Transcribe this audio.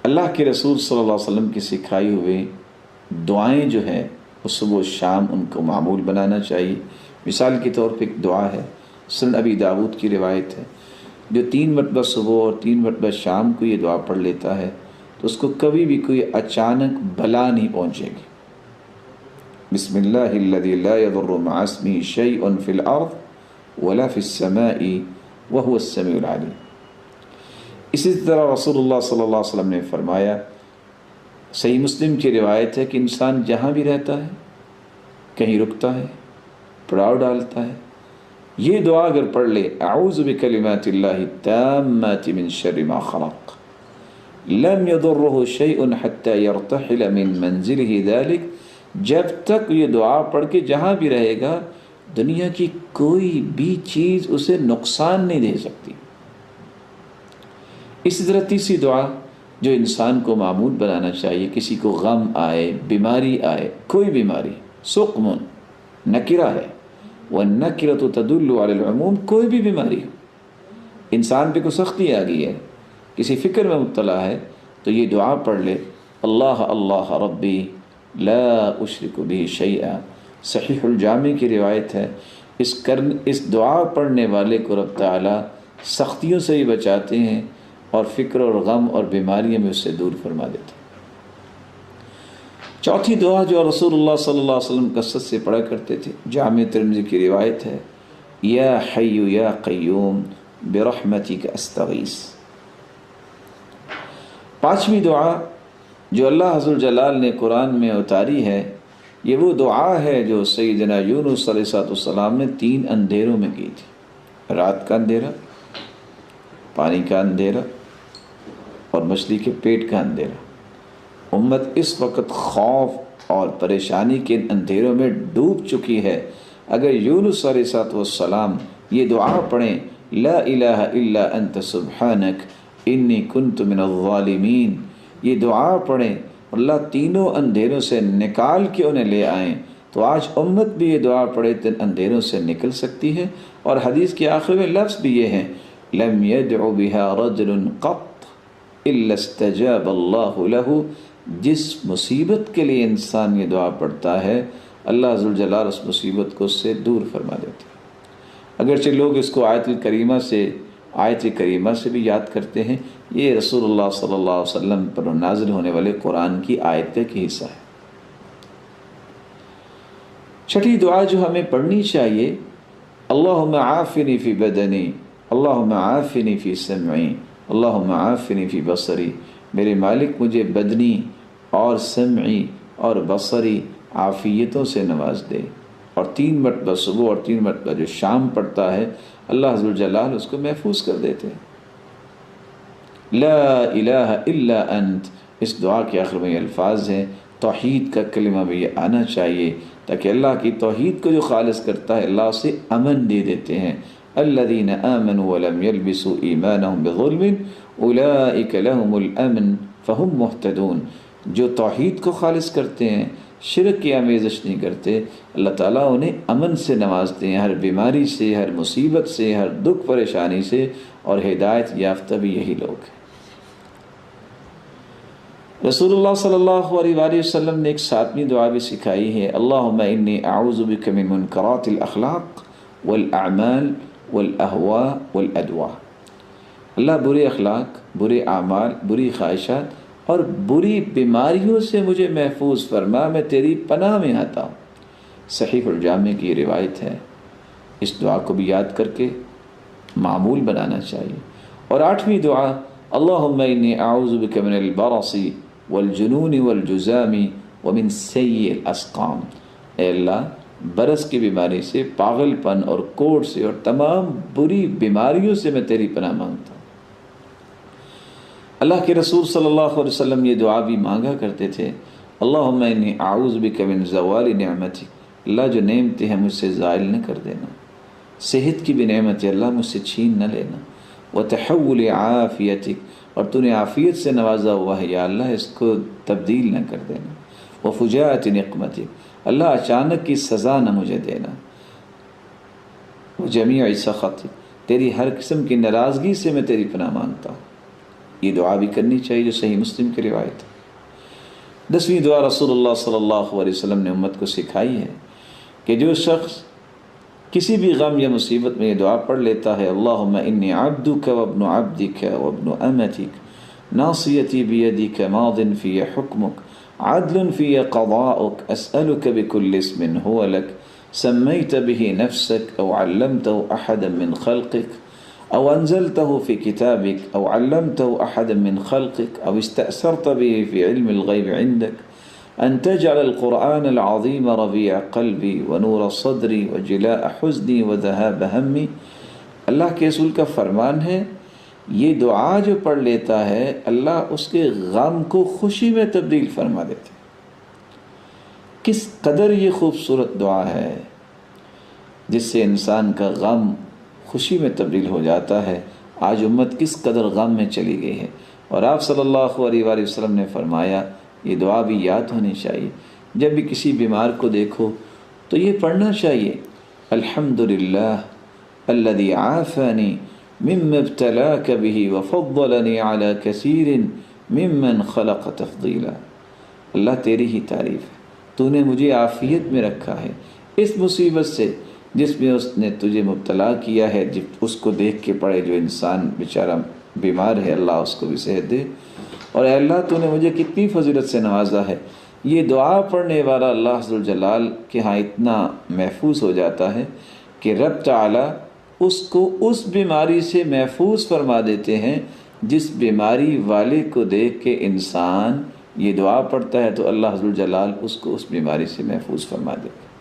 اللہ کے رسول صلی اللہ علیہ وسلم کی سکھائی ہوئے دعائیں جو ہیں وہ صبح و شام ان کو معمول بنانا چاہیے۔ مثال کے طور پہ ایک دعا ہے، سنن ابی داؤد کی روایت ہے، جو 3 مرتبہ صبح اور 3 مرتبہ شام کو یہ دعا پڑھ لیتا ہے تو اس کو کبھی بھی کوئی اچانک بلا نہیں پہنچے گی۔ بسم اللہ الذی لا یضر مع اسمہ شیء فی الارض ولا فی السماء وهو السمیع العلیم۔ اسی طرح رسول اللہ صلی اللہ علیہ وسلم نے فرمایا، صحیح مسلم کی روایت ہے کہ انسان جہاں بھی رہتا ہے، کہیں رکتا ہے، پڑاؤ ڈالتا ہے، یہ دعا اگر پڑھ لے، اعوذ بکلمات اللہ التامات من شر ما خلق لم يضره شيء حتى يرتحل من منزله ذلك، جب تک یہ دعا پڑھ کے جہاں بھی رہے گا دنیا کی کوئی بھی چیز اسے نقصان نہیں دے سکتی۔ اسی طرح تیسری دعا جو انسان کو معمول بنانا چاہیے، کسی کو غم آئے، بیماری آئے، کوئی بیماری، سقم نکرہ ہے، والنکرۃ تدل علی العموم، کوئی بھی بیماری ہو، انسان پہ کوئی سختی آ گئی ہے، کسی فکر میں مبتلا ہے، تو یہ دعا پڑھ لے، اللہ اللہ ربی لا اشرک بہ شیئا۔ صحیح الجامع کی روایت ہے، اس دعا پڑھنے والے کو رب تعالیٰ سختیوں سے ہی بچاتے ہیں اور فکر اور غم اور بیماریوں میں اس سے دور فرما دیتے ہیں۔ چوتھی دعا جو رسول اللہ صلی اللہ علیہ وسلم کثرت سے پڑھا کرتے تھے، جامع ترمذی کی روایت ہے، یا حی یا قیوم برحمتک استغیث۔ پانچویں دعا جو اللہ عز وجل نے قرآن میں اتاری ہے، یہ وہ دعا ہے جو سیدنا یونس علیہ السلام نے 3 اندھیروں میں کی تھی، رات کا اندھیرا، پانی کا اندھیرا اور مچھلی کے پیٹ کا اندھیرا۔ امت اس وقت خوف اور پریشانی کے اندھیروں میں ڈوب چکی ہے، اگر یونس علیہ السلام یہ دعا پڑھیں، لا الہ الا انت سبحانک انی کنت من الظالمین، یہ دعا پڑھیں، اللہ تینوں اندھیروں سے نکال کے انہیں لے آئیں، تو آج امت بھی یہ دعا پڑھے تو اندھیروں سے نکل سکتی ہے۔ اور حدیث کے آخر میں لفظ بھی یہ ہیں، لم يدع بها رجل قط الا استجاب اللہ له، جس مصیبت کے لیے انسان یہ دعا پڑھتا ہے اللہ ذوالجلال اس مصیبت کو اس سے دور فرما دیتے ہیں۔ اگرچہ لوگ اس کو آیت کریمہ سے بھی یاد کرتے ہیں، یہ رسول اللہ صلی اللہ علیہ وسلم پر نازل ہونے والے قرآن کی آیت کا حصہ ہے۔ چھٹی دعا جو ہمیں پڑھنی چاہیے، اللہم عافنی فی بدنی، اللہم عافنی فی سمعی، اللہم عافنی فی بصری، میرے مالک مجھے بدنی اور سمعی اور بصری عافیتوں سے نواز دے۔ اور 3 مرتبہ صبح اور 3 مرتبہ جو شام پڑھتا ہے، اللہ ذوالجلال اس کو محفوظ کر دیتے ہیں۔ لا الہ الا انت، اس دعا کے آخر میں یہ الفاظ ہیں، توحید کا کلمہ بھی یہ آنا چاہیے، تاکہ اللہ کی توحید کو جو خالص کرتا ہے اللہ اسے امن دے دیتے ہیں۔ الذین آمنوا ولم یلبسوا ایمانہم بظلم اولئک لہم الامن فہم مہتدون، جو توحید کو خالص کرتے ہیں، شرک کی آمیزش نہیں کرتے، اللہ تعالیٰ انہیں امن سے نوازتے ہیں، ہر بیماری سے، ہر مصیبت سے، ہر دکھ پریشانی سے، اور ہدایت یافتہ بھی یہی لوگ ہیں۔ رسول اللہ صلی اللہ علیہ وآلہ وسلم نے ایک 7ویں دعا بھی سکھائی ہے، اللہم انی اعوذ بک من منکرات الاخلاق والاعمال والاہواء والادواء، اللہ برے اخلاق، برے اعمال، بری خواہشات اور بری بیماریوں سے مجھے محفوظ فرما، میں تیری پناہ میں آتا ہوں۔ صحیح الجامع کی روایت ہے، اس دعا کو بھی یاد کر کے معمول بنانا چاہیے۔ اور 8ویں دعا، اللہم انی اعوذ بک من البرص والجنون والجزام ومن سیء الاسقام، اے اللہ برس کی بیماری سے، پاگل پن اور کوڑ سے اور تمام بری بیماریوں سے میں تیری پناہ مانگتا ہوں۔ اللہ کے رسول صلی اللہ علیہ وسلم یہ دعا بھی مانگا کرتے تھے، اللہم انی اعوذ بک من زوال نعمتک، اللہ جو نعمتیں ہیں مجھ سے زائل نہ کر دینا، صحت کی بھی نعمت ہے اللہ مجھ سے چھین نہ لینا، وتحول عافیتک، اور تو نے عافیت سے نوازا ہوا ہے یا اللہ اس کو تبدیل نہ کر دینا، وفجاءت نقمتک، اللہ اچانک کی سزا نہ مجھے دینا، وجمیع سخطک، تیری ہر قسم کی ناراضگی سے میں تیری پناہ مانگتا ہوں۔ یہ دعا بھی کرنی چاہیے جو صحیح مسلم کی روایت ہے۔ 10ویں دعا رسول اللہ صلی اللہ علیہ وسلم نے امت کو سکھائی ہے کہ جو شخص کسی بھی غم یا مصیبت میں یہ دعا پڑھ لیتا ہے، اللہم انی عبدک وابن عبدک وابن امتک ناصیتی بیدک ماض فی حکمک عدل فی قضاؤک اسألک بکل اسم هو لک سمیت به نفسک او علمته احدا من خلقک او انزلته في كتابك او علمته احدا من خلقك او استأثرت به في علم الغيب عندك ان تجعل القرآن العظيم ربيع قلبي ونور صدري وجلاء حزني وذهاب همي۔ اللہ کے رسول کا فرمان ہے یہ دعا جو پڑھ لیتا ہے اللہ اس کے غم کو خوشی میں تبدیل فرما دیتے۔ کس قدر یہ خوبصورت دعا ہے جس سے انسان کا غم خوشی میں تبدیل ہو جاتا ہے۔ آج امت کس قدر غم میں چلی گئی ہے، اور آپ صلی اللہ علیہ وآلہ وسلم نے فرمایا یہ دعا بھی یاد ہونی چاہیے۔ جب بھی کسی بیمار کو دیکھو تو یہ پڑھنا چاہیے، الحمدللہ الذی عافانی مما ابتلاک به وفضلنی علی کثیر ممن خلق تفضیلا۔ اللہ تیری ہی تعریف ہے، تو نے مجھے عافیت میں رکھا ہے اس مصیبت سے جس میں اس نے تجھے مبتلا کیا ہے۔ جب اس کو دیکھ کے پڑھے جو انسان بیچارہ بیمار ہے، اللہ اس کو بھی صحت دے، اور اے اللہ تو نے مجھے کتنی فضیلت سے نوازا ہے۔ یہ دعا پڑھنے والا اللہ ذوالجلال کے ہاں اتنا محفوظ ہو جاتا ہے کہ رب تعالی اس کو اس بیماری سے محفوظ فرما دیتے ہیں جس بیماری والے کو دیکھ کے انسان یہ دعا پڑھتا ہے تو اللہ ذوالجلال اس کو اس بیماری سے محفوظ فرما دیتے ہیں۔